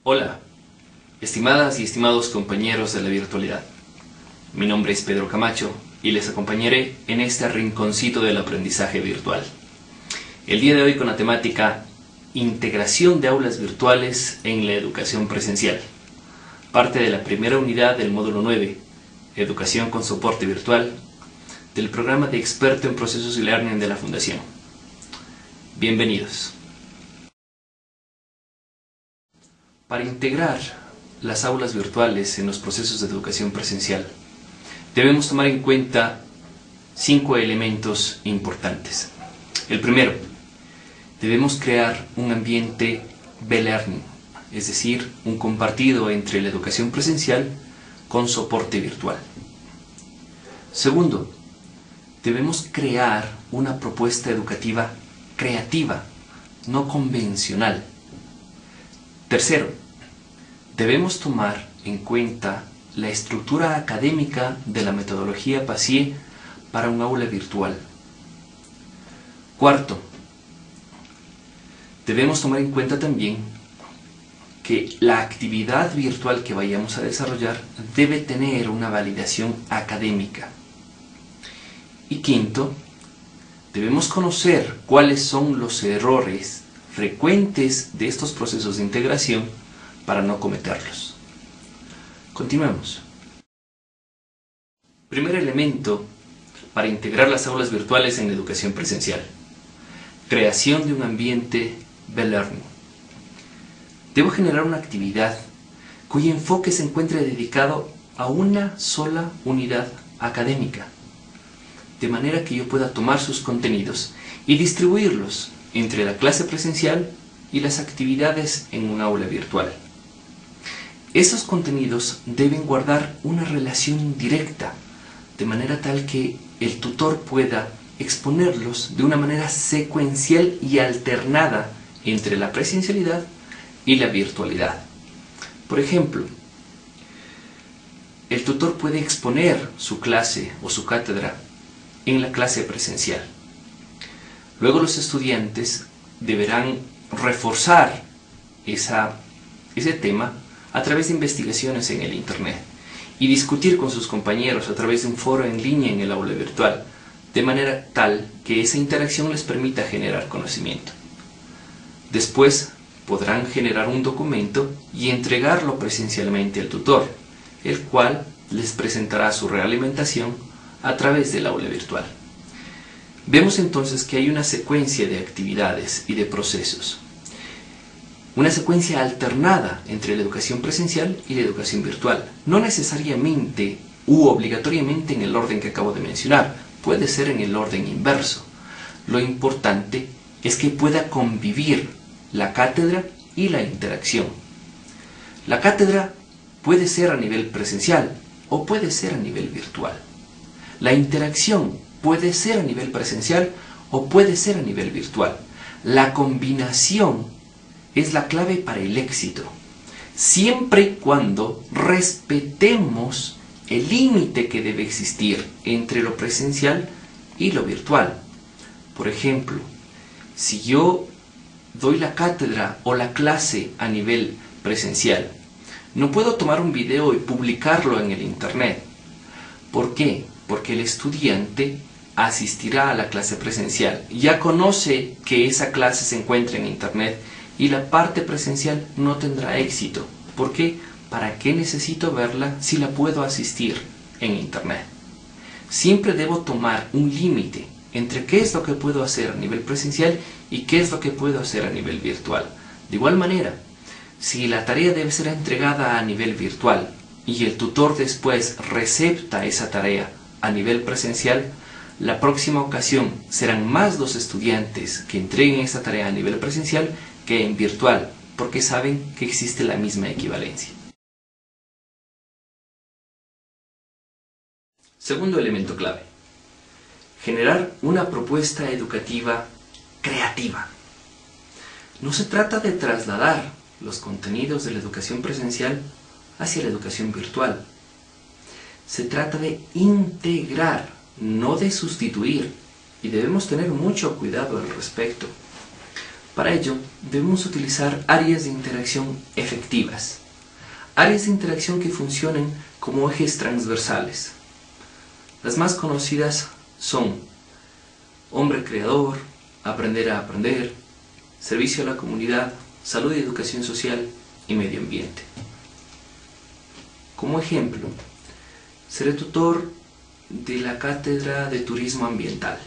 Hola, estimadas y estimados compañeros de la virtualidad. Mi nombre es Pedro Camacho y les acompañaré en este rinconcito del aprendizaje virtual. El día de hoy con la temática Integración de aulas virtuales en la educación presencial. Parte de la primera unidad del módulo 9, Educación con soporte virtual, del programa de experto en procesos e-learning de la Fundación. Bienvenidos. Para integrar las aulas virtuales en los procesos de educación presencial, debemos tomar en cuenta 5 elementos importantes. El primero, debemos crear un ambiente B-Learning, es decir, un compartido entre la educación presencial con soporte virtual. Segundo, debemos crear una propuesta educativa creativa, no convencional. Tercero, debemos tomar en cuenta la estructura académica de la metodología PASIE para un aula virtual. Cuarto, debemos tomar en cuenta también que la actividad virtual que vayamos a desarrollar debe tener una validación académica. Y quinto, debemos conocer cuáles son los errores frecuentes de estos procesos de integración para no cometerlos. Continuemos. Primer elemento para integrar las aulas virtuales en la educación presencial. Creación de un ambiente B-Learning. Debo generar una actividad cuyo enfoque se encuentre dedicado a una sola unidad académica, de manera que yo pueda tomar sus contenidos y distribuirlos entre la clase presencial y las actividades en un aula virtual. Esos contenidos deben guardar una relación directa, de manera tal que el tutor pueda exponerlos de una manera secuencial y alternada entre la presencialidad y la virtualidad. Por ejemplo, el tutor puede exponer su clase o su cátedra en la clase presencial. Luego los estudiantes deberán reforzar ese tema a través de investigaciones en el Internet y discutir con sus compañeros a través de un foro en línea en el aula virtual, de manera tal que esa interacción les permita generar conocimiento. Después podrán generar un documento y entregarlo presencialmente al tutor, el cual les presentará su realimentación a través del aula virtual. Vemos entonces que hay una secuencia de actividades y de procesos. Una secuencia alternada entre la educación presencial y la educación virtual. No necesariamente u obligatoriamente en el orden que acabo de mencionar, puede ser en el orden inverso. Lo importante es que pueda convivir la cátedra y la interacción. La cátedra puede ser a nivel presencial o puede ser a nivel virtual. La interacción puede ser a nivel presencial o puede ser a nivel virtual. La combinación es la clave para el éxito, siempre y cuando respetemos el límite que debe existir entre lo presencial y lo virtual. Por ejemplo, si yo doy la cátedra o la clase a nivel presencial, no puedo tomar un video y publicarlo en el Internet. ¿Por qué? Porque el estudiante asistirá a la clase presencial, ya conoce que esa clase se encuentra en Internet y la parte presencial no tendrá éxito. ¿Por qué? ¿Para qué necesito verla si la puedo asistir en Internet? Siempre debo tomar un límite entre qué es lo que puedo hacer a nivel presencial y qué es lo que puedo hacer a nivel virtual. De igual manera, si la tarea debe ser entregada a nivel virtual y el tutor después recepta esa tarea a nivel presencial, la próxima ocasión serán más los estudiantes que entreguen esa tarea a nivel presencial que en virtual, porque saben que existe la misma equivalencia. Segundo elemento clave: generar una propuesta educativa creativa. No se trata de trasladar los contenidos de la educación presencial hacia la educación virtual. Se trata de integrar, no de sustituir, y debemos tener mucho cuidado al respecto. Para ello, debemos utilizar áreas de interacción efectivas. Áreas de interacción que funcionen como ejes transversales. Las más conocidas son hombre creador, aprender a aprender, servicio a la comunidad, salud y educación social y medio ambiente. Como ejemplo, seré tutor de la Cátedra de Turismo Ambiental.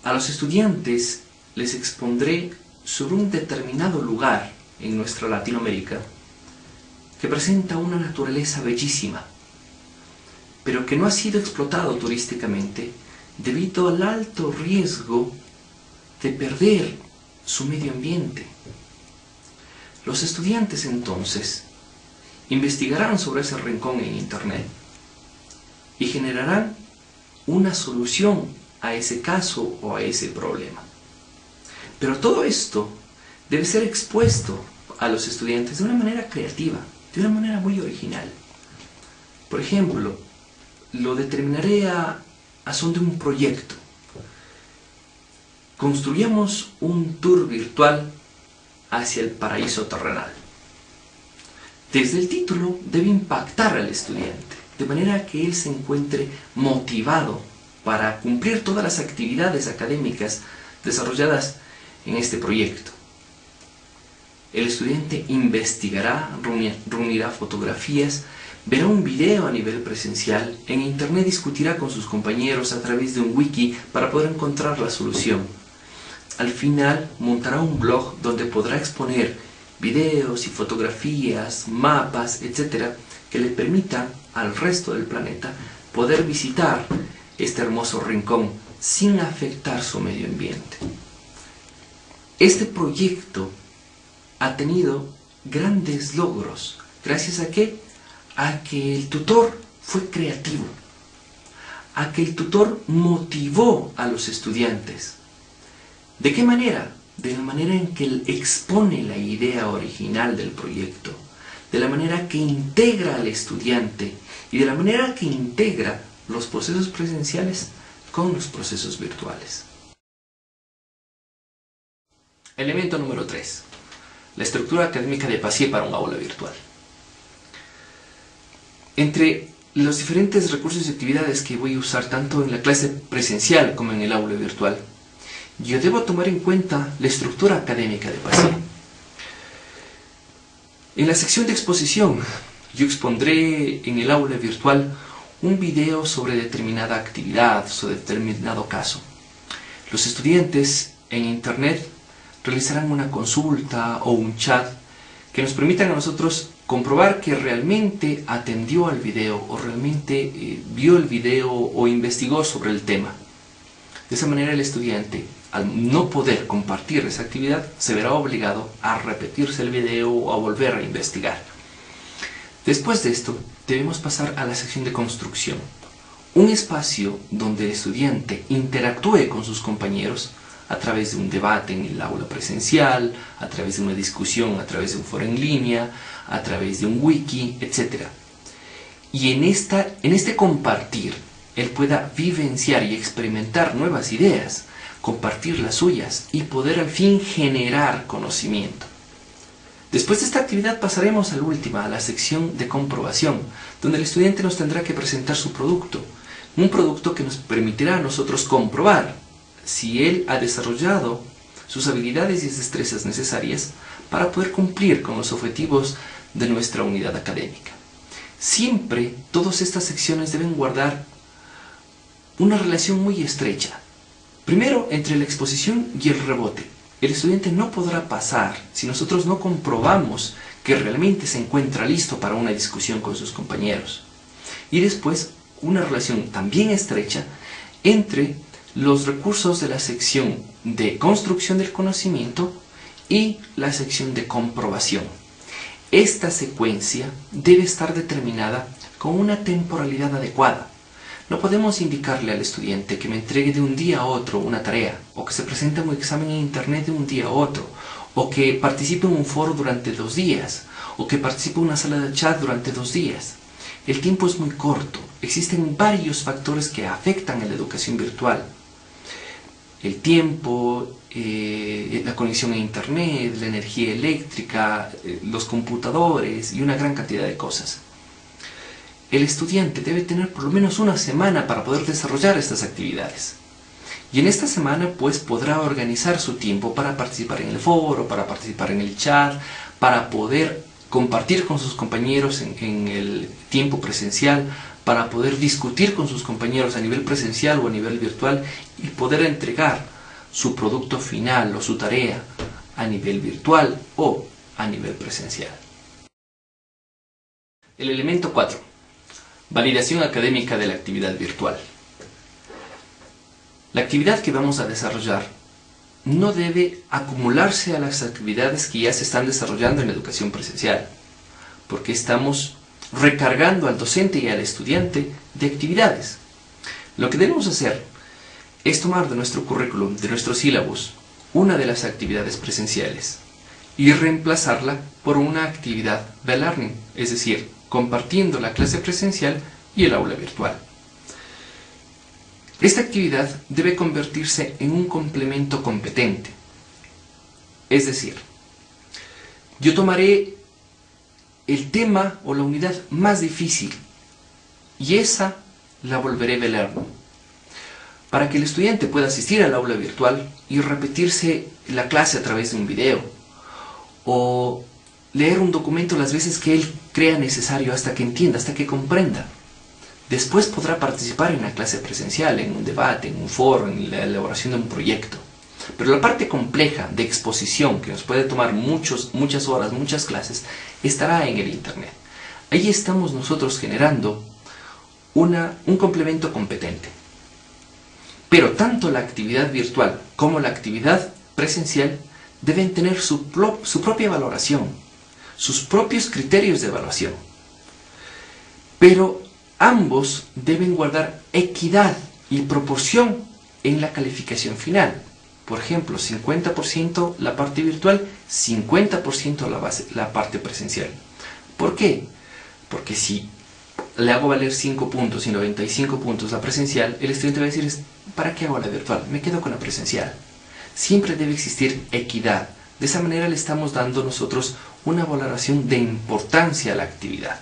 A los estudiantes les expondré sobre un determinado lugar en nuestra Latinoamérica que presenta una naturaleza bellísima, pero que no ha sido explotado turísticamente debido al alto riesgo de perder su medio ambiente. Los estudiantes entonces investigarán sobre ese rincón en Internet y generarán una solución a ese caso o a ese problema. Pero todo esto debe ser expuesto a los estudiantes de una manera creativa, de una manera muy original. Por ejemplo, lo determinaré a son de un proyecto. Construyamos un tour virtual hacia el paraíso terrenal. Desde el título debe impactar al estudiante, de manera que él se encuentre motivado para cumplir todas las actividades académicas desarrolladas en este proyecto. El estudiante investigará, reunirá fotografías, verá un video a nivel presencial, en Internet discutirá con sus compañeros a través de un wiki para poder encontrar la solución. Al final montará un blog donde podrá exponer videos y fotografías, mapas, etc., que le permitan al resto del planeta poder visitar este hermoso rincón sin afectar su medio ambiente. Este proyecto ha tenido grandes logros. ¿Gracias a qué? A que el tutor fue creativo, a que el tutor motivó a los estudiantes. ¿De qué manera? De la manera en que él expone la idea original del proyecto, de la manera que integra al estudiante y de la manera que integra los procesos presenciales con los procesos virtuales. Elemento número 3. La estructura académica de Pacié para un aula virtual. Entre los diferentes recursos y actividades que voy a usar tanto en la clase presencial como en el aula virtual, yo debo tomar en cuenta la estructura académica de Pacié. En la sección de exposición, yo expondré en el aula virtual un video sobre determinada actividad, sobre determinado caso. Los estudiantes en Internet realizarán una consulta o un chat que nos permitan a nosotros comprobar que realmente atendió al video o realmente vio el video o investigó sobre el tema. De esa manera el estudiante, al no poder compartir esa actividad, se verá obligado a repetirse el video o a volver a investigar. Después de esto, debemos pasar a la sección de construcción, un espacio donde el estudiante interactúe con sus compañeros a través de un debate en el aula presencial, a través de una discusión, a través de un foro en línea, a través de un wiki, etc. Y en este compartir, él pueda vivenciar y experimentar nuevas ideas, compartir las suyas y poder al fin generar conocimiento. Después de esta actividad pasaremos a la última, a la sección de comprobación, donde el estudiante nos tendrá que presentar su producto, un producto que nos permitirá a nosotros comprobar si él ha desarrollado sus habilidades y destrezas necesarias para poder cumplir con los objetivos de nuestra unidad académica. Siempre todas estas secciones deben guardar una relación muy estrecha. Primero, entre la exposición y el rebote. El estudiante no podrá pasar si nosotros no comprobamos que realmente se encuentra listo para una discusión con sus compañeros. Y después, una relación también estrecha entre los recursos de la sección de construcción del conocimiento y la sección de comprobación. Esta secuencia debe estar determinada con una temporalidad adecuada. No podemos indicarle al estudiante que me entregue de un día a otro una tarea, o que se presente un examen en Internet de un día a otro, o que participe en un foro durante 2 días, o que participe en una sala de chat durante 2 días. El tiempo es muy corto, existen varios factores que afectan a la educación virtual. el tiempo, la conexión a internet, la energía eléctrica, los computadores y una gran cantidad de cosas. El estudiante debe tener por lo menos una semana para poder desarrollar estas actividades. Y en esta semana pues podrá organizar su tiempo para participar en el foro, para participar en el chat, para poder compartir con sus compañeros en el tiempo presencial, para poder discutir con sus compañeros a nivel presencial o a nivel virtual y poder entregar su producto final o su tarea a nivel virtual o a nivel presencial. El elemento 4. Validación académica de la actividad virtual. La actividad que vamos a desarrollar no debe acumularse a las actividades que ya se están desarrollando en la educación presencial, porque estamos recargando al docente y al estudiante de actividades. Lo que debemos hacer es tomar de nuestro currículum, de nuestros sílabos, una de las actividades presenciales y reemplazarla por una actividad de learning, es decir, compartiendo la clase presencial y el aula virtual. Esta actividad debe convertirse en un complemento competente. Es decir, yo tomaré el tema o la unidad más difícil y esa la volveré de learning, para que el estudiante pueda asistir al aula virtual y repetirse la clase a través de un video o leer un documento las veces que él crea necesario hasta que entienda, hasta que comprenda. Después podrá participar en la clase presencial, en un debate, en un foro, en la elaboración de un proyecto. Pero la parte compleja de exposición, que nos puede tomar muchas horas, muchas clases, estará en el Internet. Ahí estamos nosotros generando un complemento competente. Pero tanto la actividad virtual como la actividad presencial deben tener su propia valoración, sus propios criterios de evaluación. Pero ambos deben guardar equidad y proporción en la calificación final. Por ejemplo, 50% la parte virtual, 50% la parte presencial. ¿Por qué? Porque si le hago valer 5 puntos y 95 puntos la presencial, el estudiante va a decir, ¿para qué hago la virtual? Me quedo con la presencial. Siempre debe existir equidad. De esa manera le estamos dando nosotros una valoración de importancia a la actividad.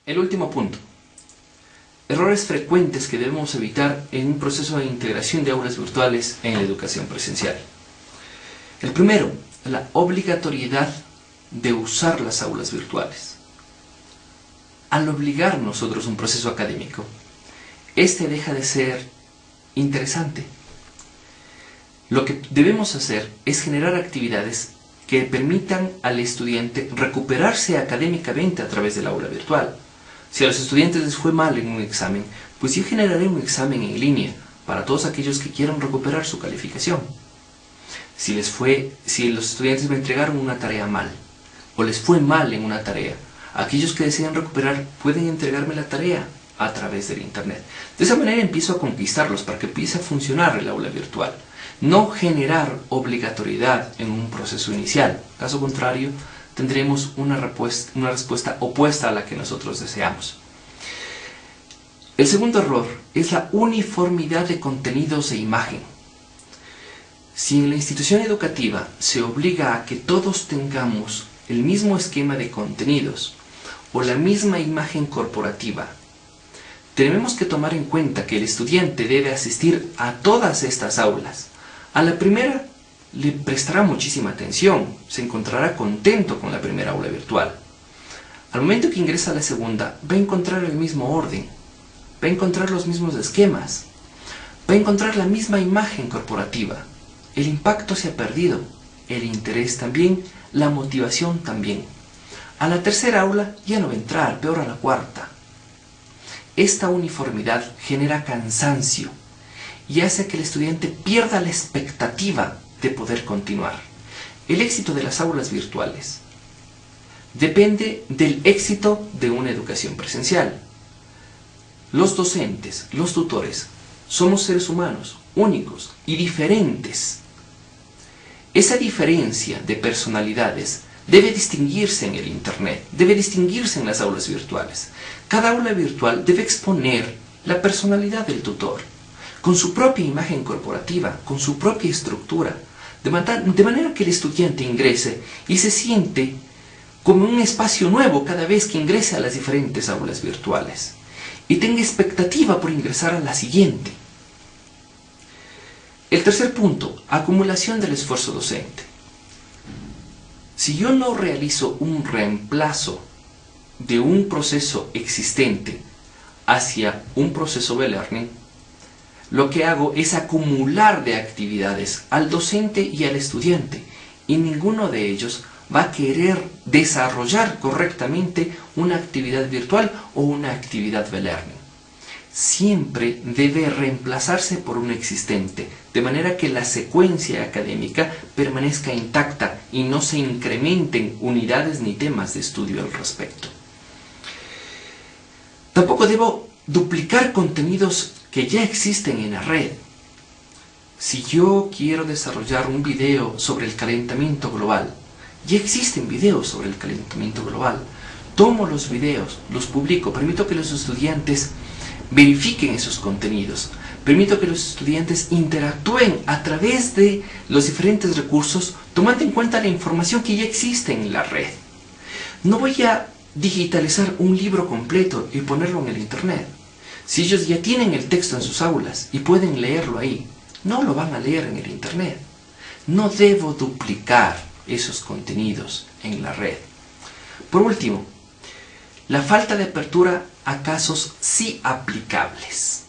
El último punto. Errores frecuentes que debemos evitar en un proceso de integración de aulas virtuales en la educación presencial. El primero, la obligatoriedad de usar las aulas virtuales. Al obligar nosotros un proceso académico, este deja de ser interesante. Lo que debemos hacer es generar actividades que permitan al estudiante recuperarse académicamente a través del aula virtual. Si a los estudiantes les fue mal en un examen, pues yo generaré un examen en línea para todos aquellos que quieran recuperar su calificación. Si los estudiantes me entregaron una tarea mal, o les fue mal en una tarea, aquellos que desean recuperar pueden entregarme la tarea a través del Internet. De esa manera empiezo a conquistarlos para que empiece a funcionar el aula virtual. No generar obligatoriedad en un proceso inicial. Caso contrario, tendremos una respuesta opuesta a la que nosotros deseamos. El segundo error es la uniformidad de contenidos e imagen. Si en la institución educativa se obliga a que todos tengamos el mismo esquema de contenidos o la misma imagen corporativa, tenemos que tomar en cuenta que el estudiante debe asistir a todas estas aulas. A la primera le prestará muchísima atención, se encontrará contento con la primera aula virtual. Al momento que ingresa a la segunda, va a encontrar el mismo orden, va a encontrar los mismos esquemas, va a encontrar la misma imagen corporativa. El impacto se ha perdido, el interés también, la motivación también. A la tercera aula ya no va a entrar, peor a la cuarta. Esta uniformidad genera cansancio y hace que el estudiante pierda la expectativa de poder continuar. El éxito de las aulas virtuales depende del éxito de una educación presencial. Los docentes, los tutores, somos seres humanos, únicos y diferentes. Esa diferencia de personalidades debe distinguirse en el Internet, debe distinguirse en las aulas virtuales. Cada aula virtual debe exponer la personalidad del tutor. con su propia imagen corporativa, con su propia estructura, de manera que el estudiante ingrese y se siente como un espacio nuevo cada vez que ingrese a las diferentes aulas virtuales y tenga expectativa por ingresar a la siguiente. El tercer punto, acumulación del esfuerzo docente. Si yo no realizo un reemplazo de un proceso existente hacia un proceso de learning, lo que hago es acumular de actividades al docente y al estudiante, y ninguno de ellos va a querer desarrollar correctamente una actividad virtual o una actividad de learning. Siempre debe reemplazarse por un existente, de manera que la secuencia académica permanezca intacta y no se incrementen unidades ni temas de estudio al respecto. Tampoco debo duplicar contenidos que ya existen en la red. Si yo quiero desarrollar un video sobre el calentamiento global, ya existen videos sobre el calentamiento global. Tomo los videos, los publico, permito que los estudiantes verifiquen esos contenidos, permito que los estudiantes interactúen a través de los diferentes recursos, tomando en cuenta la información que ya existe en la red. No voy a digitalizar un libro completo y ponerlo en el internet. Si ellos ya tienen el texto en sus aulas y pueden leerlo ahí, no lo van a leer en el internet. No debo duplicar esos contenidos en la red. Por último, la falta de apertura a casos sí aplicables.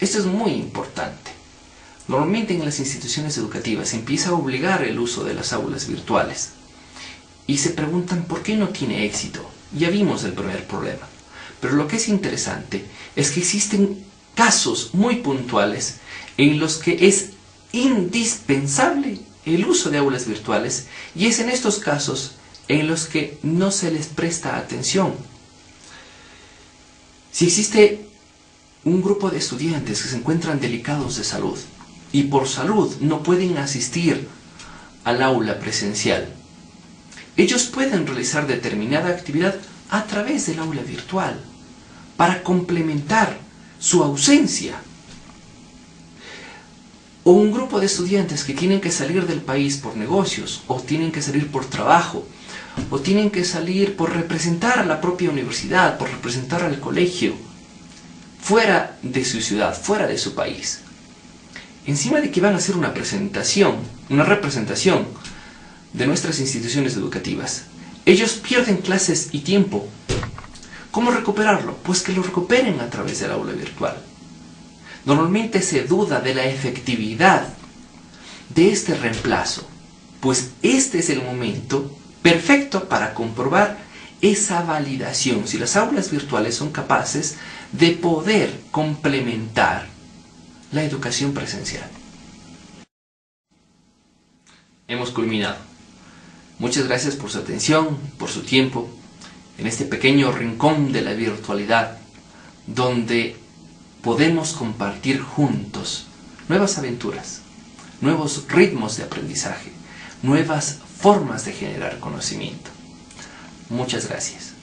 Esto es muy importante. Normalmente en las instituciones educativas se empieza a obligar el uso de las aulas virtuales y se preguntan por qué no tiene éxito. Ya vimos el primer problema. Pero lo que es interesante es que existen casos muy puntuales en los que es indispensable el uso de aulas virtuales, y es en estos casos en los que no se les presta atención. Si existe un grupo de estudiantes que se encuentran delicados de salud y por salud no pueden asistir al aula presencial, ellos pueden realizar determinada actividad a través del aula virtual para complementar su ausencia. O un grupo de estudiantes que tienen que salir del país por negocios, o tienen que salir por trabajo, o tienen que salir por representar a la propia universidad, por representar al colegio, fuera de su ciudad, fuera de su país. Encima de que van a hacer una representación de nuestras instituciones educativas, ellos pierden clases y tiempo. ¿Cómo recuperarlo? Pues que lo recuperen a través del aula virtual. Normalmente se duda de la efectividad de este reemplazo, pues este es el momento perfecto para comprobar esa validación, si las aulas virtuales son capaces de poder complementar la educación presencial. Hemos culminado. Muchas gracias por su atención, por su tiempo, en este pequeño rincón de la virtualidad, donde podemos compartir juntos nuevas aventuras, nuevos ritmos de aprendizaje, nuevas formas de generar conocimiento. Muchas gracias.